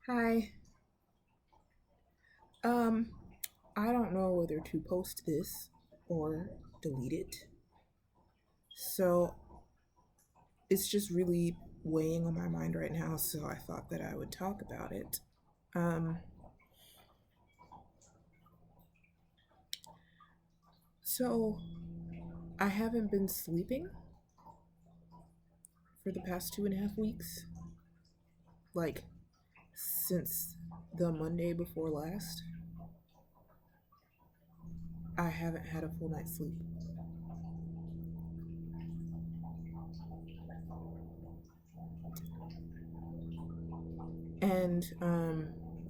Hi. Um, I don't know whether to post this or delete it. So it's just really weighing on my mind right now, so I thought that I would talk about it. Um, so I haven't been sleeping for the past 2.5 weeks, like since the Monday before last. I haven't had a full night's sleep. And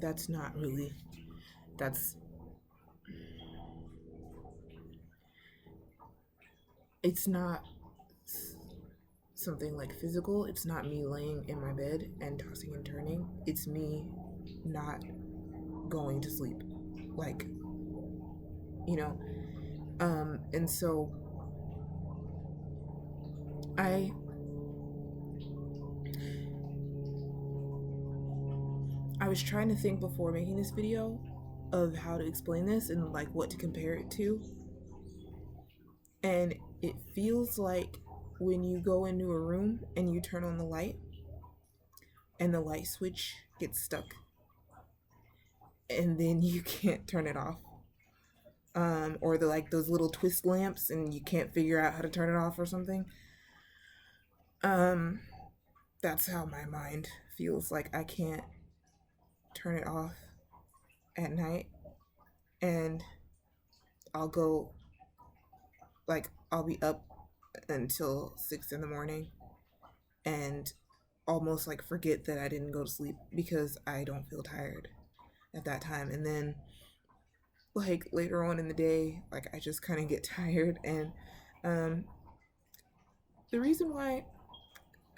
that's not really, that's, it's not something like physical. It's not me laying in my bed and tossing and turning. It's me not going to sleep. Like, you know, and so I I was trying to think before making this video of how to explain this and like what to compare it to. And it feels like when you go into a room and you turn on the light and the light switch gets stuck and then you can't turn it off. Or the like those little twist lamps and you can't figure out how to turn it off or something. Um, that's how my mind feels. Like I can't turn it off at night, and I'll go I'll be up until 6 in the morning and almost like forget that I didn't go to sleep because I don't feel tired at that time. And then like later on in the day, like I just kind of get tired. And um, the reason why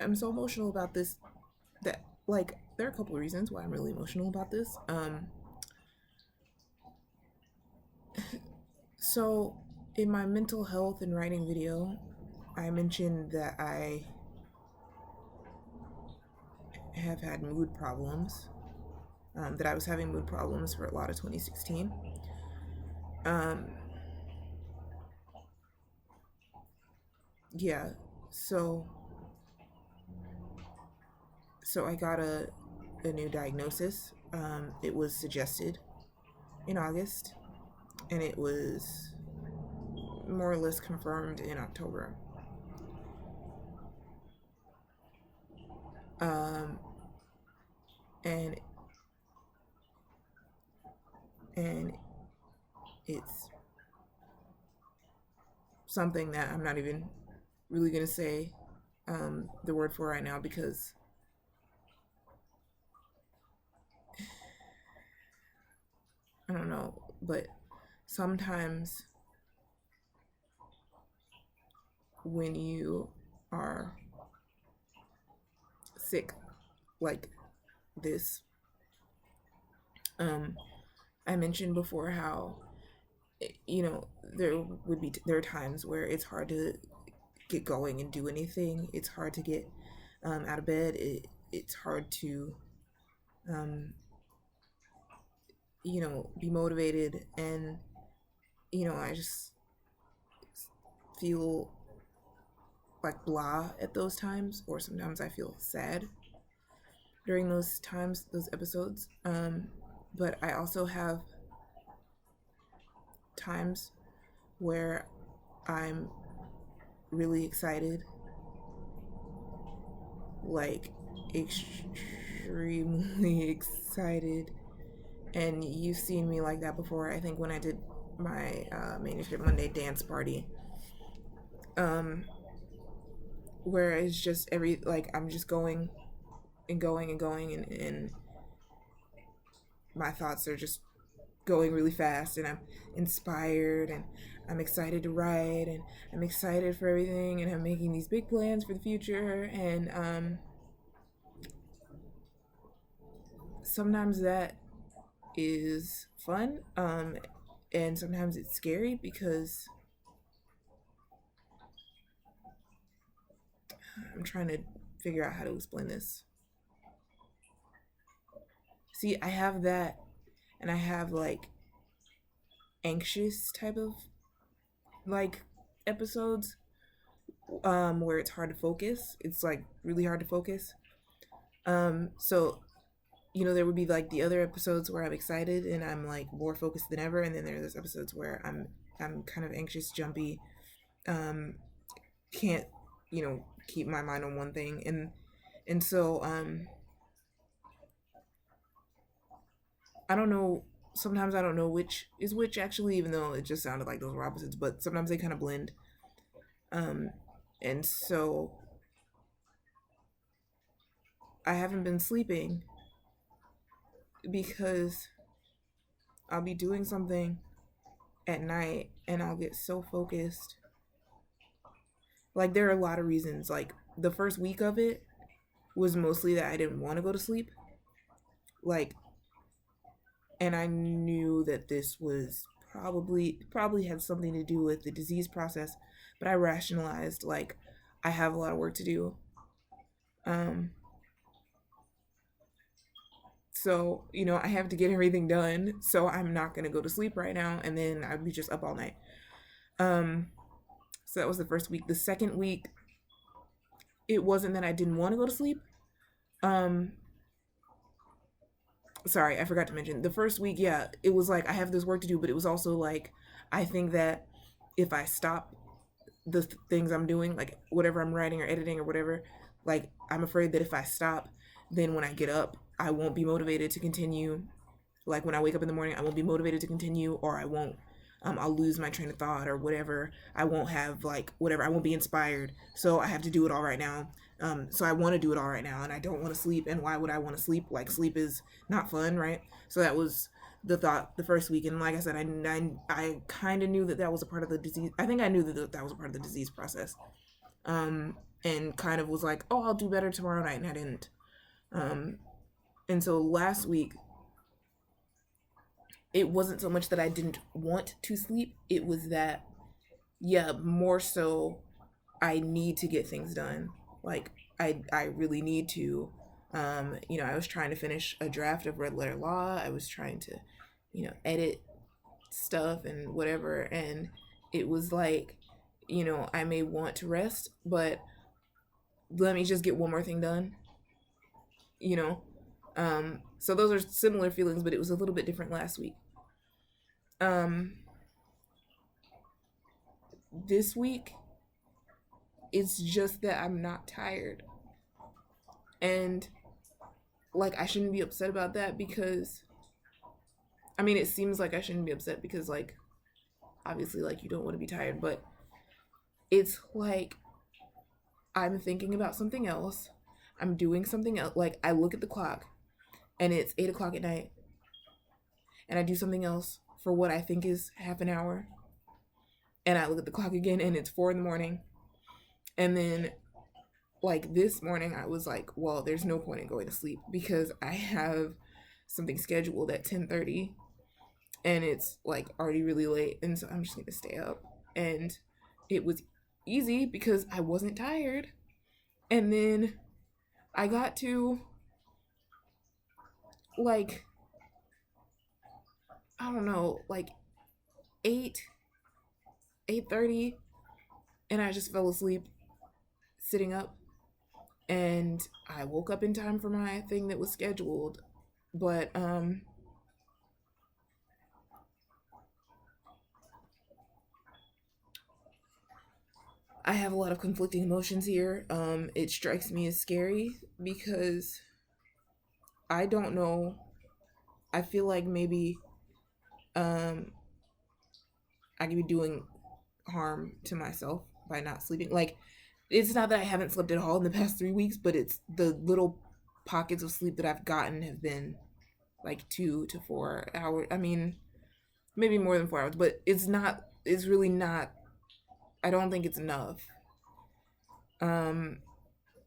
I'm so emotional about this, that like there are a couple of reasons why I'm really emotional about this. So in my mental health and writing video, I mentioned that I have had mood problems. That I was having mood problems for a lot of 2016. Um, yeah, so I got a new diagnosis. It was suggested in August, and it was more or less confirmed in October. Um, and and it's something that I'm not even really gonna say the word for right now because I don't know. But sometimes when you are sick like this, um, I mentioned before how there are times where it's hard to get going and do anything. It's hard to get out of bed. It's hard to um, be motivated, and I just feel like blah at those times, or sometimes I feel sad during those times, those episodes. But I also have times where I'm really excited, like extremely excited. And you've seen me like that before, I think, when I did my Manuscript Monday dance party. Um, where it's just I'm just going and going and going, and my thoughts are just going really fast, and I'm inspired, and I'm excited to write, and I'm excited for everything, and I'm making these big plans for the future. And sometimes that is fun, and sometimes it's scary because I'm trying to figure out how to explain this. See, I have that, and I have like anxious type of like episodes where it's hard to focus. It's like really hard to focus. So there would be like the other episodes where I'm excited and I'm like more focused than ever, and then there's those episodes where I'm kind of anxious, jumpy, um, can't keep my mind on one thing, and so I don't know. Sometimes I don't know which is which actually, even though it just sounded like those were opposites. But sometimes they kind of blend. Um, and so I haven't been sleeping because I'll be doing something at night and I'll get so focused. Like there are a lot of reasons. Like the first week of it was mostly that I didn't want to go to sleep. Like, and I knew that this was probably had something to do with the disease process, but I rationalized like I have a lot of work to do. Um so, I have to get everything done, so I'm not going to go to sleep right now and then I'd be just up all night. Um so that was the first week. The second week, it wasn't that I didn't want to go to sleep. Um Sorry, I forgot to mention. The first week, yeah, it was like I have this work to do, but it was also like I think that if I stop the things I'm doing, like whatever I'm writing or editing or whatever, like I'm afraid that if I stop, then when I get up, I won't be motivated to continue. Like when I wake up in the morning, I won't be motivated to continue, or I won't. I'll lose my train of thought or whatever. I won't have like whatever. I won't be inspired. So I have to do it all right now. So I want to do it all right now, and I don't want to sleep. And why would I want to sleep? Like sleep is not fun, right? So that was the thought the first week. And like I said, I kind of knew that that was a part of the disease. I think I knew that that was a part of the disease process. And kind of was like, oh, I'll do better tomorrow night, and I didn't. And so last week, it wasn't so much that I didn't want to sleep. It was that, yeah, more so I need to get things done. Like I really need to. I was trying to finish a draft of Red Letter Law. I was trying to, edit stuff and whatever. And it was like, I may want to rest, but let me just get one more thing done. You know, so those are similar feelings, but it was a little bit different last week. This week, it's just that I'm not tired. And like I shouldn't be upset about that because I mean it seems like I shouldn't be upset because like obviously like you don't want to be tired, but it's like I'm thinking about something else. I'm doing something else. Like I look at the clock and it's 8 o'clock at night and I do something else for what I think is half an hour. And I look at the clock again and it's 4 in the morning. And then like this morning I was like, well, there's no point in going to sleep because I have something scheduled at 10:30 and it's like already really late, and so I'm just going to stay up. And it was easy because I wasn't tired. And then I got to like I don't know, like 8 8:30, and I just fell asleep sitting up, and I woke up in time for my thing that was scheduled. But I have a lot of conflicting emotions here. It strikes me as scary because I don't know. I feel like maybe um I could be doing harm to myself by not sleeping. Like it's not that I haven't slept at all in the past 3 weeks, but it's the little pockets of sleep that I've gotten have been like 2 to 4 hours. I mean, maybe more than 4 hours, but it's not. It's really not. I don't think it's enough. Um,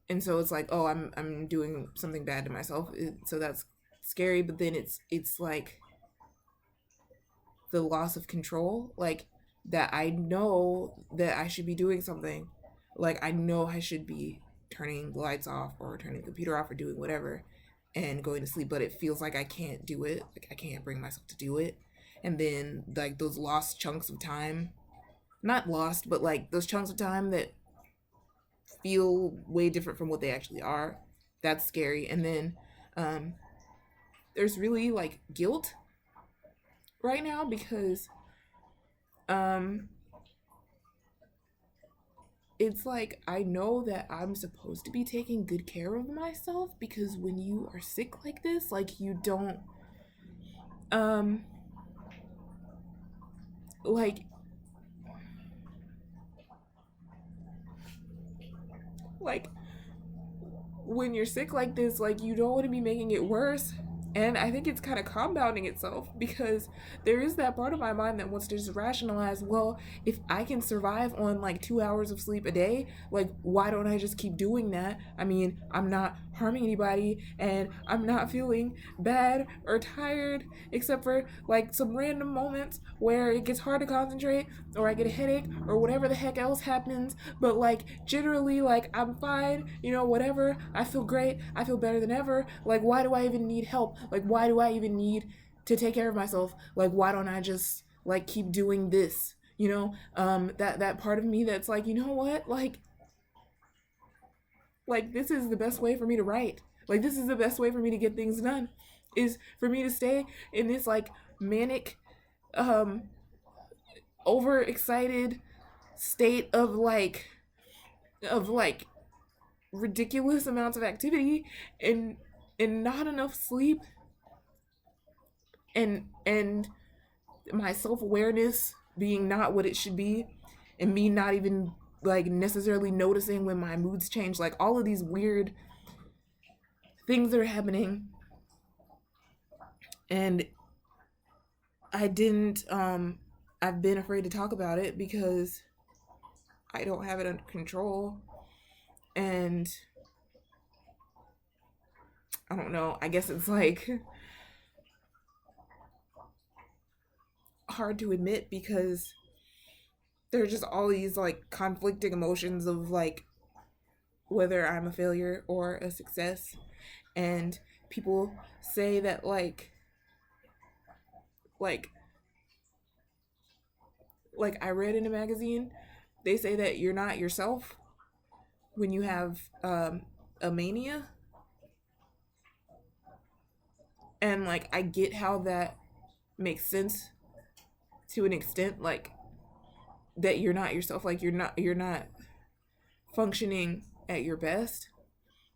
and so it's like, oh, I'm doing something bad to myself. So that's scary. But then it's like the loss of control, like that I know that I should be doing something. Like I know I should be turning the lights off or turning the computer off or doing whatever. and going to sleep, but it feels like I can't do it. Like I can't bring myself to do it. And then like those lost chunks of time, not lost, but like those chunks of time that feel way different from what they actually are. That's scary. And then um, there's really like guilt right now because um, it's like I know that I'm supposed to be taking good care of myself because when you are sick like this, like you don't um like like when you're sick like this, like you don't want to be making it worse. And I think it's kind of compounding itself because there is that part of my mind that wants to just rationalize, well, if I can survive on like 2 hours of sleep a day, like why don't I just keep doing that? I mean, I'm not harming anybody and I'm not feeling bad or tired except for like some random moments where it gets hard to concentrate or I get a headache or whatever the heck else happens. But like generally, like I'm fine, whatever. I feel great. I feel better than ever. Like, why do I even need help? Like, why do I even need to take care of myself? Like, why don't I just like keep doing this? That part of me that's like, you know what? Like this is the best way for me to write. Like this is the best way for me to get things done is for me to stay in this like manic um overexcited state of like ridiculous amounts of activity and not enough sleep and my self-awareness being not what it should be and me not even like necessarily noticing when my moods change, like all of these weird things that are happening. And I didn't I've been afraid to talk about it because I don't have it under control. And I don't know, I guess it's like hard to admit because there are just all these like conflicting emotions of like whether I'm a failure or a success. And people say that like like I read in a magazine, they say that you're not yourself when you have a mania. And like I get how that makes sense to an extent, like that you're not yourself, like you're not functioning at your best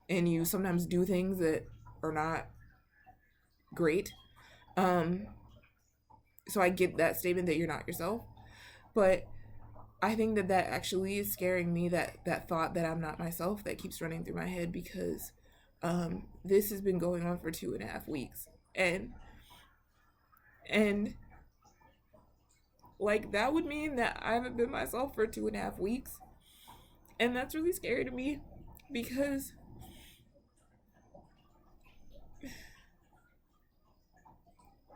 and you sometimes do things that are not great. Um so I get that statement that you're not yourself, but I think that that actually is scaring me, that thought that I'm not myself that keeps running through my head because this has been going on for 2.5 weeks. And like that would mean that I haven't been myself for 2.5 weeks. And that's really scary to me because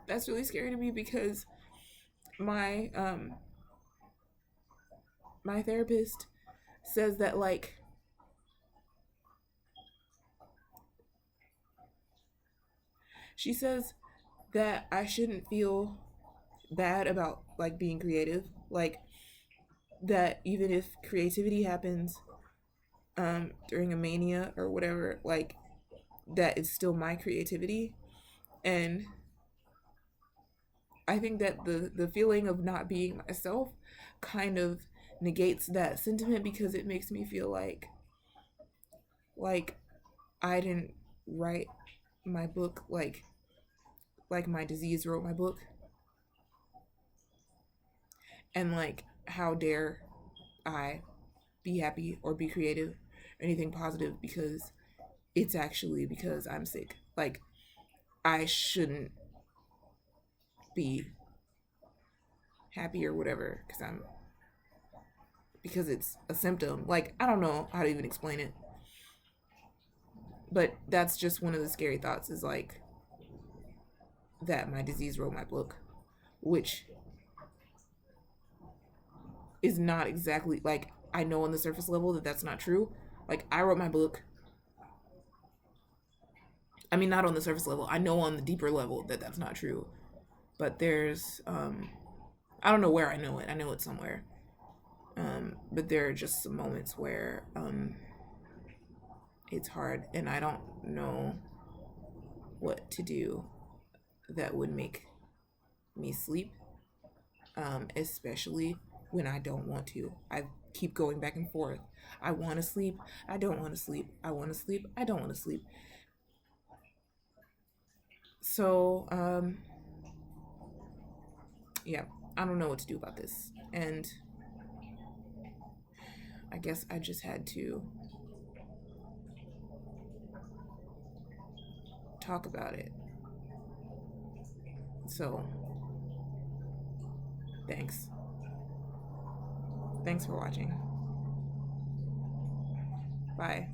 that's really scary to me because my my therapist says that like she says that I shouldn't feel bad about like being creative, like that even if creativity happens during a mania or whatever, like that is still my creativity. And I think that the feeling of not being myself kind of negates that sentiment because it makes me feel like I didn't write my book, like my disease wrote my book. And like how dare I be happy or be creative or anything positive because it's actually because I'm sick. Like I shouldn't be happy or whatever because it's a symptom. Like I don't know how to even explain it. But that's just one of the scary thoughts is like that my disease wrote my book, which is not exactly like I know on the surface level that that's not true. Like I wrote my book I mean, not on the surface level. I know on the deeper level that that's not true. But there's, I don't know where I know it. I know it somewhere. But there are just some moments where it's hard, and I don't know what to do that would make me sleep, especially when I don't want to. I keep going back and forth. I want to sleep. I don't want to sleep. I want to sleep. I don't want to sleep. So, yeah, I don't know what to do about this. And I guess I just had to talk about it. So, thanks. Thanks for watching. Bye.